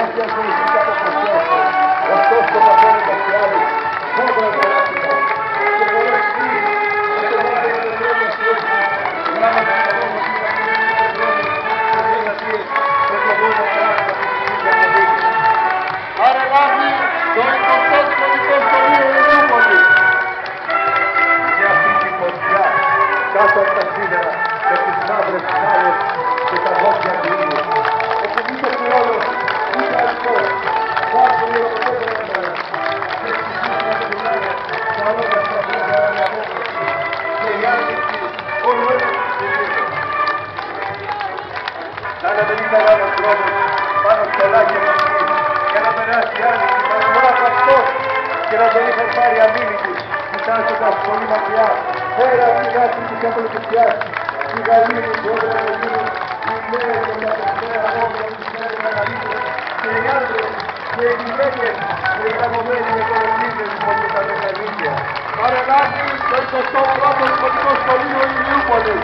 έχει ασχοληθεί από προσφέρει. Ωστόσο, μαθαίνοντας και άλλοι, μόνο να περάσουμε. Και πολλές φίλοι, με το μόνο που δεν πρέπει να στρέψει, να μας καταλάβουμε ότι είναι δυνατίες, πρέπει να μπορούμε να περάσουμε από τη διακοπή. Άρα λάβει το 20ο σχολικό σχολείο Ηλιούπολη. Για αυτή τη φωτιά, κάτω από τα σίδερα, με τις μαύρες χάρες και τα δόντια του ήλιου. Εκκινείται του όλος, ούτε αλικός, βάζω λίγο το πέρα και εξηγήσει να μιλάει, τα όλα στα πέρα να απόψε. Και η άνοιξη, όλο έτσι συζητείται. Σαν να δεν είναι μεγάλος δρόμος, πάνω στελάκια μαζί, για να περάσει η άνοιξη, θα είναι μόνο αυτός και να τον είχαν πάρει αμήνικους, κοιτάζοντας πολύ μακριά, πέρα από τη γάση της Καπολοκυθιάς, τη Γαλλίνη που έπρεπε να γίνουν οι νέες και τα τελευταία λόγια που φέρουν να καλύπτουν και οι άντρες και οι γυναίκες και οι γραμμωμένοι με κολοκύτες που ήταν τα παιχνίδια. Παρελάβει το 21ο Σχολικό Σχολείο Ηλιούπολης.